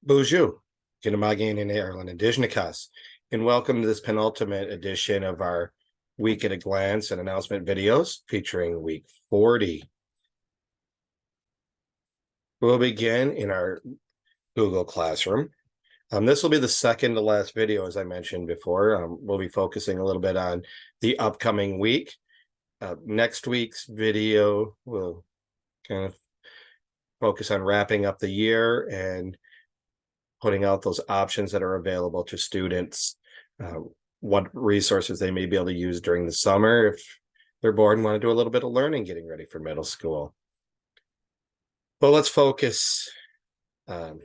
Bonjour, Kinamagin in Ireland and Dijnakas, and welcome to this penultimate edition of our Week at a Glance and announcement videos featuring week 40. We'll begin in our Google Classroom. This will be the second to last video, as I mentioned before. We'll be focusing a little bit on the upcoming week. Next week's video will kind of focus on wrapping up the year and putting out those options that are available to students, what resources they may be able to use during the summer if they're bored and want to do a little bit of learning getting ready for middle school. But let's focus on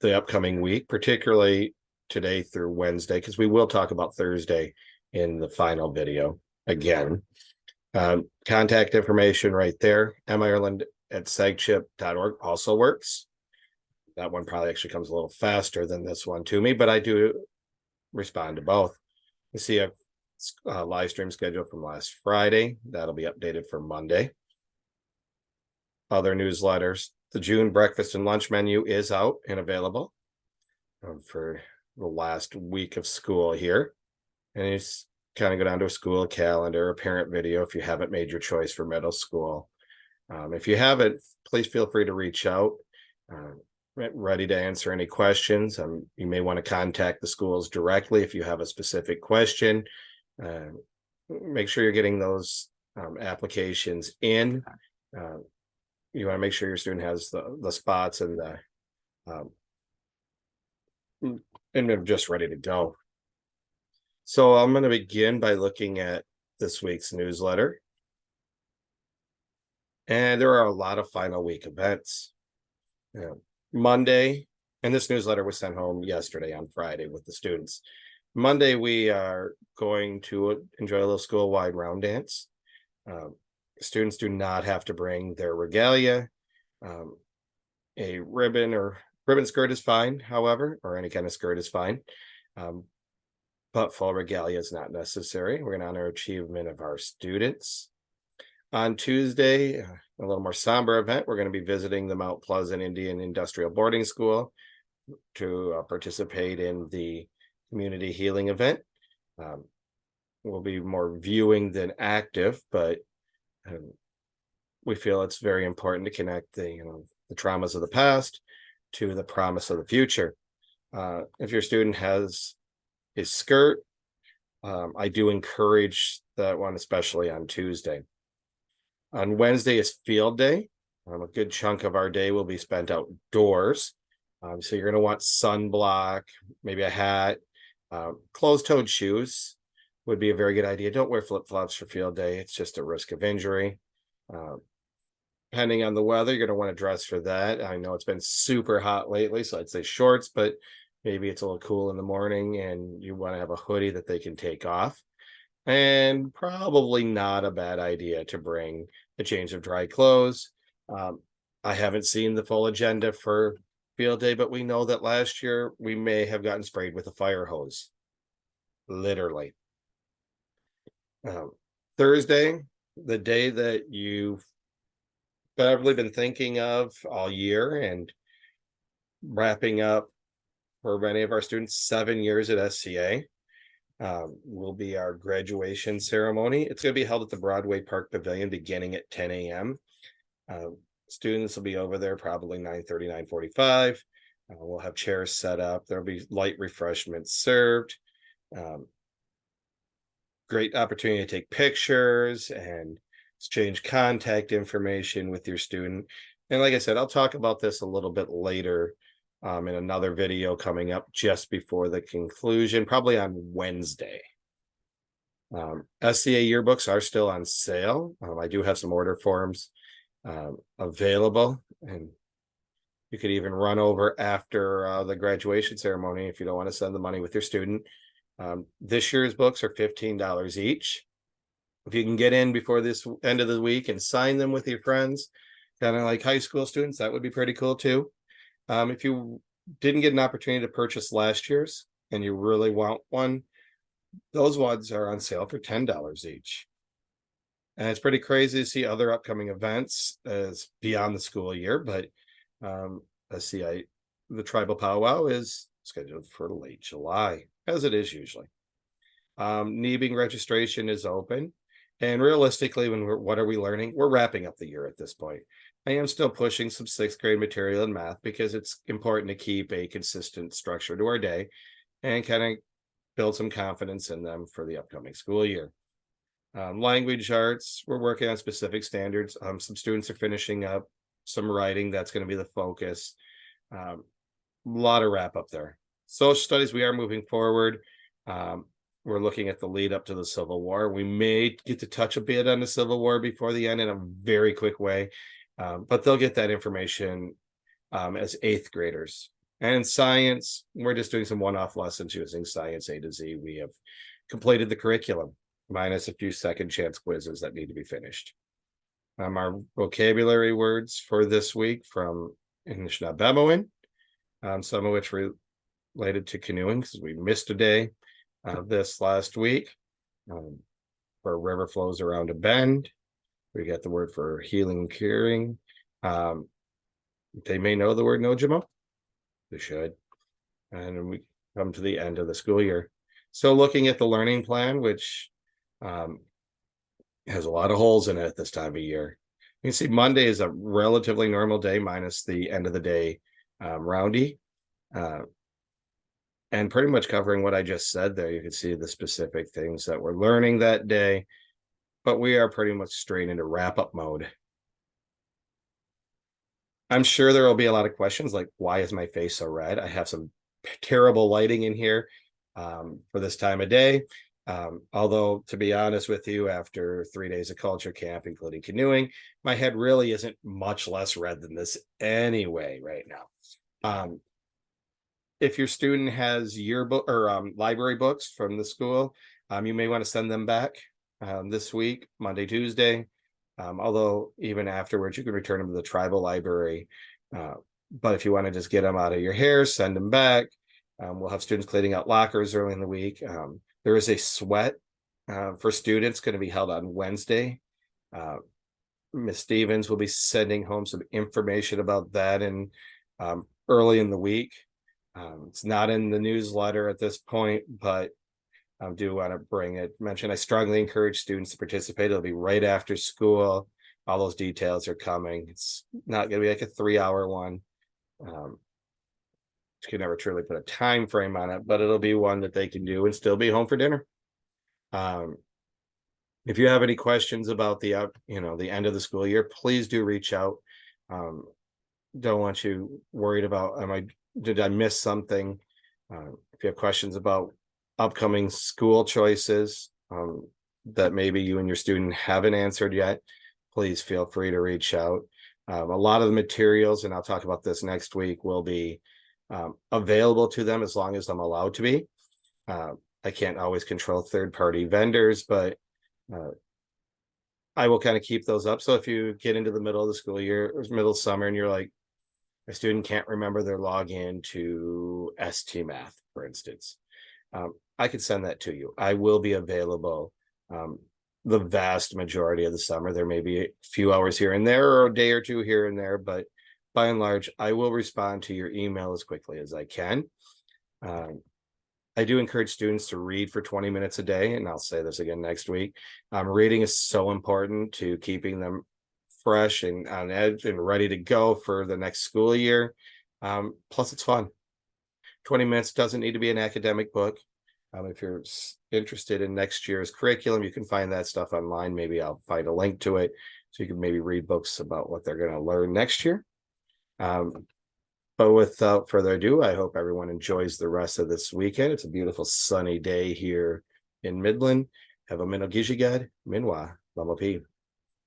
the upcoming week, particularly today through Wednesday, because we will talk about Thursday in the final video again. Contact information right there, mireland@segchip.org also works. That one probably actually comes a little faster than this one to me, but I do respond to both. You see a live stream schedule from last Friday. That'll be updated for Monday. Other newsletters. The June breakfast and lunch menu is out and available for the last week of school here. And you kind of go down to a school calendar, a parent video if you haven't made your choice for middle school. If you haven't, please feel free to reach out. Ready to answer any questions. You may want to contact the schools directly if you have a specific question. Make sure you're getting those applications in. You want to make sure your student has the spots and they're just ready to go. So I'm going to begin by looking at this week's newsletter. And there are a lot of final week events. Monday, and this newsletter was sent home yesterday on Friday with the students. Monday, we are going to enjoy a little school-wide round dance. Students do not have to bring their regalia. A ribbon skirt is fine, however, or any kind of skirt is fine. But full regalia is not necessary. We're going to honor achievement of our students. On Tuesday, a little more somber event, we're going to be visiting the Mount Pleasant Indian Industrial Boarding School to participate in the community healing event. We'll be more viewing than active, but we feel it's very important to connect the traumas of the past to the promise of the future. If your student has a skirt, I do encourage that one, especially on Tuesday. On Wednesday is field day. A good chunk of our day will be spent outdoors. So you're going to want sunblock, maybe a hat, closed-toed shoes would be a very good idea. Don't wear flip-flops for field day. It's just a risk of injury. Depending on the weather, you're going to want to dress for that. I know it's been super hot lately, so I'd say shorts, but maybe it's a little cool in the morning and you want to have a hoodie that they can take off. And probably not a bad idea to bring a change of dry clothes. I haven't seen the full agenda for field day, but we know that last year we may have gotten sprayed with a fire hose. Literally. Thursday, the day that you've probably been thinking of all year and wrapping up for many of our students 7 years at SCA. Will be our graduation ceremony. It's going to be held at the Broadway Park Pavilion beginning at 10 a.m. Students will be over there probably 9:30, 9:45. We'll have chairs set up. There'll be light refreshments served. Great opportunity to take pictures and exchange contact information with your student. And like I said, I'll talk about this a little bit later in another video coming up just before the conclusion, probably on Wednesday. SCA yearbooks are still on sale. I do have some order forms available, and you could even run over after the graduation ceremony if you don't want to send the money with your student. This year's books are $15 each. If you can get in before this end of the week and sign them with your friends, kind of like high school students, that would be pretty cool too. If you didn't get an opportunity to purchase last year's and you really want one, those ones are on sale for $10 each. And it's pretty crazy to see other upcoming events as beyond the school year, but let's see, the tribal powwow is scheduled for late July, as it is usually. Neebing registration is open. And realistically, what are we learning? We're wrapping up the year at this point. I am still pushing some sixth grade material in math because it's important to keep a consistent structure to our day and kind of build some confidence in them for the upcoming school year. Language arts, we're working on specific standards. Some students are finishing up some writing. That's going to be the focus. A lot of wrap up there. Social studies, we are moving forward. We're looking at the lead up to the Civil War. We may get to touch a bit on the Civil War before the end in a very quick way, but they'll get that information as eighth graders. And in science, we're just doing some one-off lessons using Science A to Z. We have completed the curriculum, minus a few second chance quizzes that need to be finished. Our vocabulary words for this week from Anishinaabe, some of which related to canoeing because we missed a day this last week. Where a river flows around a bend. We got the word for healing and curing. They may know the word Nojimo. They should. And we come to the end of the school year. So looking at the learning plan, which has a lot of holes in it at this time of year. You can see Monday is a relatively normal day minus the end of the day roundy. And pretty much covering what I just said there. You can see the specific things that we're learning that day, but we are pretty much straight into wrap-up mode. I'm sure there will be a lot of questions like, why is my face so red? I have some terrible lighting in here for this time of day. Although, to be honest with you, after 3 days of culture camp, including canoeing, my head really isn't much less red than this anyway right now. If your student has yearbook or library books from the school, you may want to send them back this week, Monday, Tuesday. Although even afterwards, you can return them to the tribal library. But if you want to just get them out of your hair, send them back. We'll have students cleaning out lockers early in the week. There is a sweat for students going to be held on Wednesday. Ms. Stevens will be sending home some information about that and early in the week. It's not in the newsletter at this point, but I do want to mention I strongly encourage students to participate. It'll be right after school. All those details are coming. It's not going to be like a 3-hour one. You can never truly put a time frame on it, but it'll be one that they can do and still be home for dinner. If you have any questions about the end of the school year, please do reach out. Don't want you worried about did I miss something? If you have questions about upcoming school choices that maybe you and your student haven't answered yet, please feel free to reach out. A lot of the materials, and I'll talk about this next week, will be available to them as long as I'm allowed to be. I can't always control third-party vendors, but I will kind of keep those up. So if you get into the middle of the school year or middle of summer and you're like, a student can't remember their login to ST Math, for instance, I could send that to you. I will be available the vast majority of the summer. There may be a few hours here and there or a day or two here and there, but by and large, I will respond to your email as quickly as I can. I do encourage students to read for 20 minutes a day, and I'll say this again next week. Reading is so important to keeping them fresh and on edge and ready to go for the next school year. Plus, it's fun. 20 minutes doesn't need to be an academic book. If you're interested in next year's curriculum, you can find that stuff online. Maybe I'll find a link to it so you can maybe read books about what they're going to learn next year. But without further ado, I hope everyone enjoys the rest of this weekend. It's a beautiful sunny day here in Midland. Have a Minogishigad, Minwa, Lamapi.